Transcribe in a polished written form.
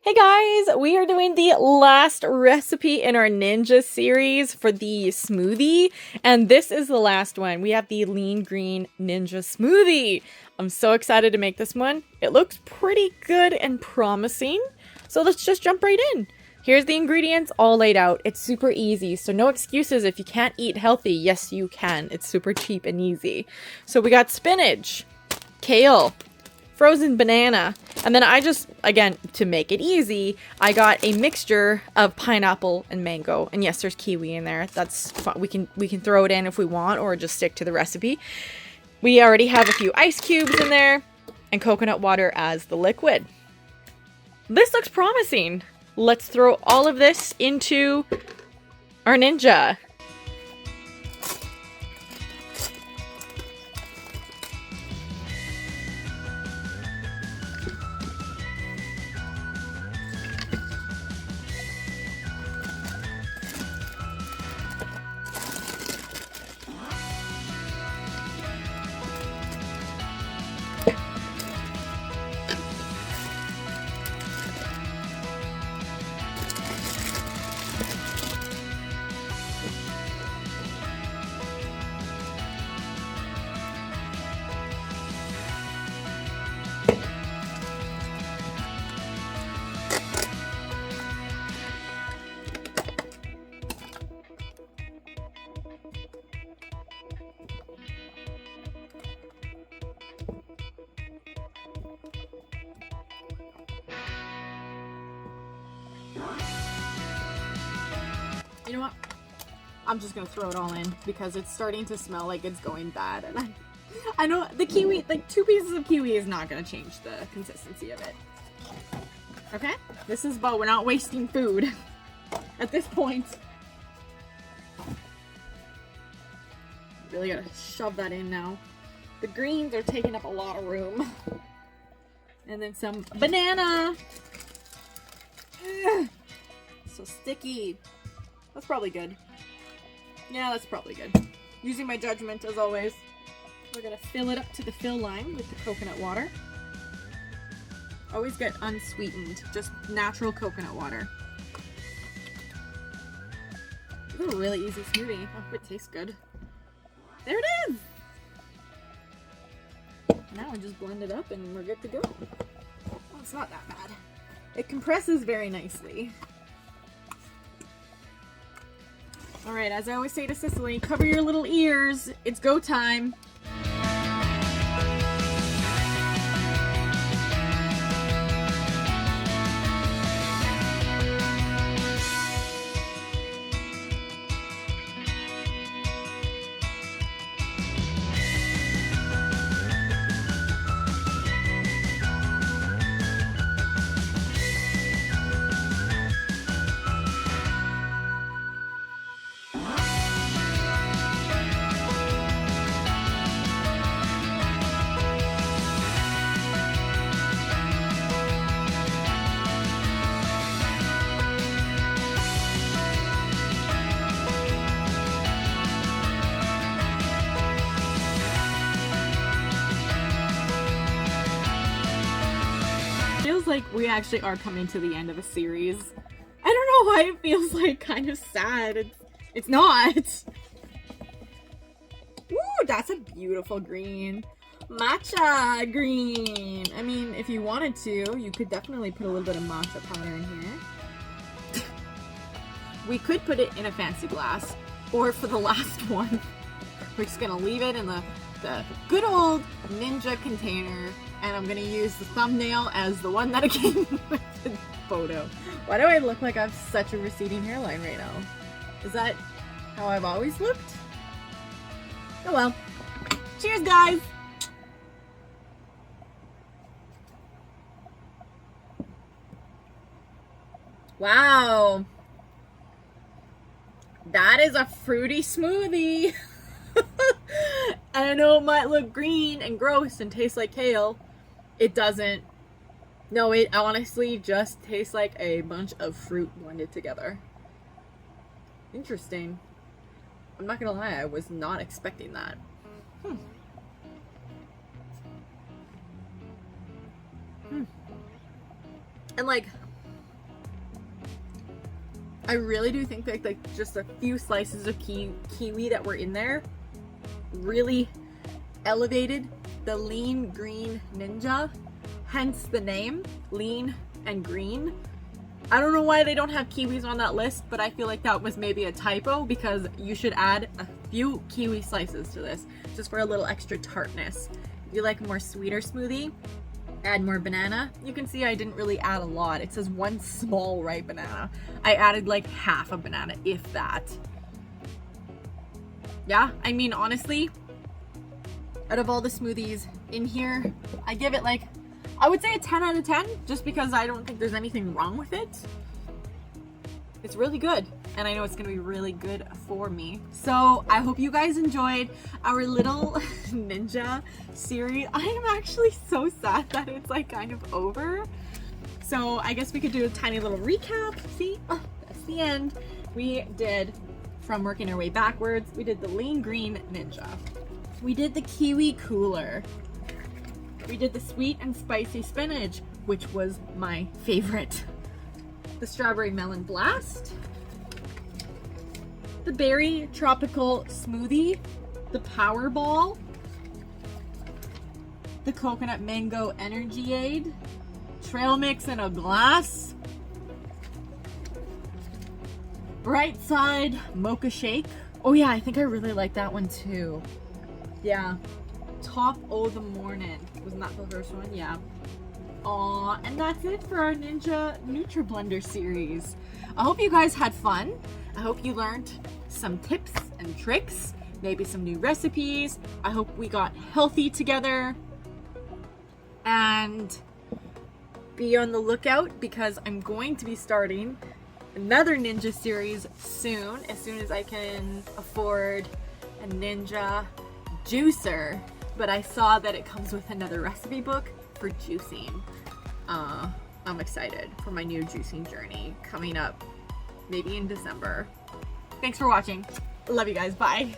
Hey guys, we are doing the last recipe in our ninja series for the smoothie, and this is the last one. We have the lean green ninja smoothie. I'm so excited to make this one. It looks pretty good and promising, so let's just jump right in. Here's the ingredients all laid out. It's super easy, so no excuses if you can't eat healthy. Yes, you can. It's super cheap and easy. So we got spinach, kale, frozen banana, and then I just, again, to make it easy, I got a mixture of pineapple and mango. And yes, there's kiwi in there. That's fun. We can throw it in if we want, or just stick to the recipe. We already have a few ice cubes in there and coconut water as the liquid. This looks promising. Let's throw all of this into our ninja. You know what? I'm just gonna throw it all in because it's starting to smell like it's going bad, and I know the kiwi, like 2 pieces of kiwi is not gonna change the consistency of it. Okay? This is about, we're not wasting food at this point. Really gotta shove that in now. The greens are taking up a lot of room. And then some banana. Ugh, so sticky. That's probably good. Yeah, that's probably good. Using my judgment as always. We're gonna fill it up to the fill line with the coconut water. Always get unsweetened, just natural coconut water. This is a really easy smoothie. Oh, it tastes good. There it is! Now we just blend it up and we're good to go. Oh, it's not that bad. It compresses very nicely. Alright, as I always say to Cicely, cover your little ears. It's go time. Feels like we actually are coming to the end of a series. I don't know why it feels like kind of sad. It's not. Ooh, that's a beautiful green. Matcha green. I mean, if you wanted to, you could definitely put a little bit of matcha powder in here. We could put it in a fancy glass, or for the last one, we're just gonna leave it in the good old ninja container, and I'm gonna use the thumbnail as the one that it came with the photo. Why do I look like I have such a receding hairline right now? Is that how I've always looked? Oh well. Cheers, guys! Wow! That is a fruity smoothie! And I know it might look green and gross and taste like kale. It doesn't. No, it honestly just tastes like a bunch of fruit blended together. Interesting. I'm not gonna lie, I was not expecting that. And like, I really do think that like just a few slices of kiwi that were in there really elevated the lean green ninja, hence the name, lean and green. I don't know why they don't have kiwis on that list, but I feel like that was maybe a typo, because you should add a few kiwi slices to this just for a little extra tartness. If you like a more sweeter smoothie, add more banana. You can see I didn't really add a lot. It says 1 small ripe banana. I added like half a banana, if that. Yeah, I mean, honestly, out of all the smoothies in here, I give it like, I would say a 10 out of 10, just because I don't think there's anything wrong with it. It's really good, and I know it's gonna be really good for me. So I hope you guys enjoyed our little ninja series. I am actually so sad that it's like kind of over. So I guess we could do a tiny little recap. See, oh, that's the end. We did, from working our way backwards, we did the lean green ninja. We did the kiwi cooler. We did the sweet and spicy spinach, which was my favorite. The strawberry melon blast. The berry tropical smoothie. The power ball. The coconut mango energy aid. Trail mix in a glass. Bright side mocha shake. Oh yeah, I think I really like that one too. Yeah. Top o' the morning. Wasn't that the first one? Yeah. Aw, and that's it for our Ninja Nutri-Blender series. I hope you guys had fun. I hope you learned some tips and tricks, maybe some new recipes. I hope we got healthy together. And be on the lookout, because I'm going to be starting another Ninja series soon as I can afford a Ninja juicer. But I saw that it comes with another recipe book for juicing. I'm excited for my new juicing journey coming up maybe in December. Thanks for watching. Love you guys. Bye.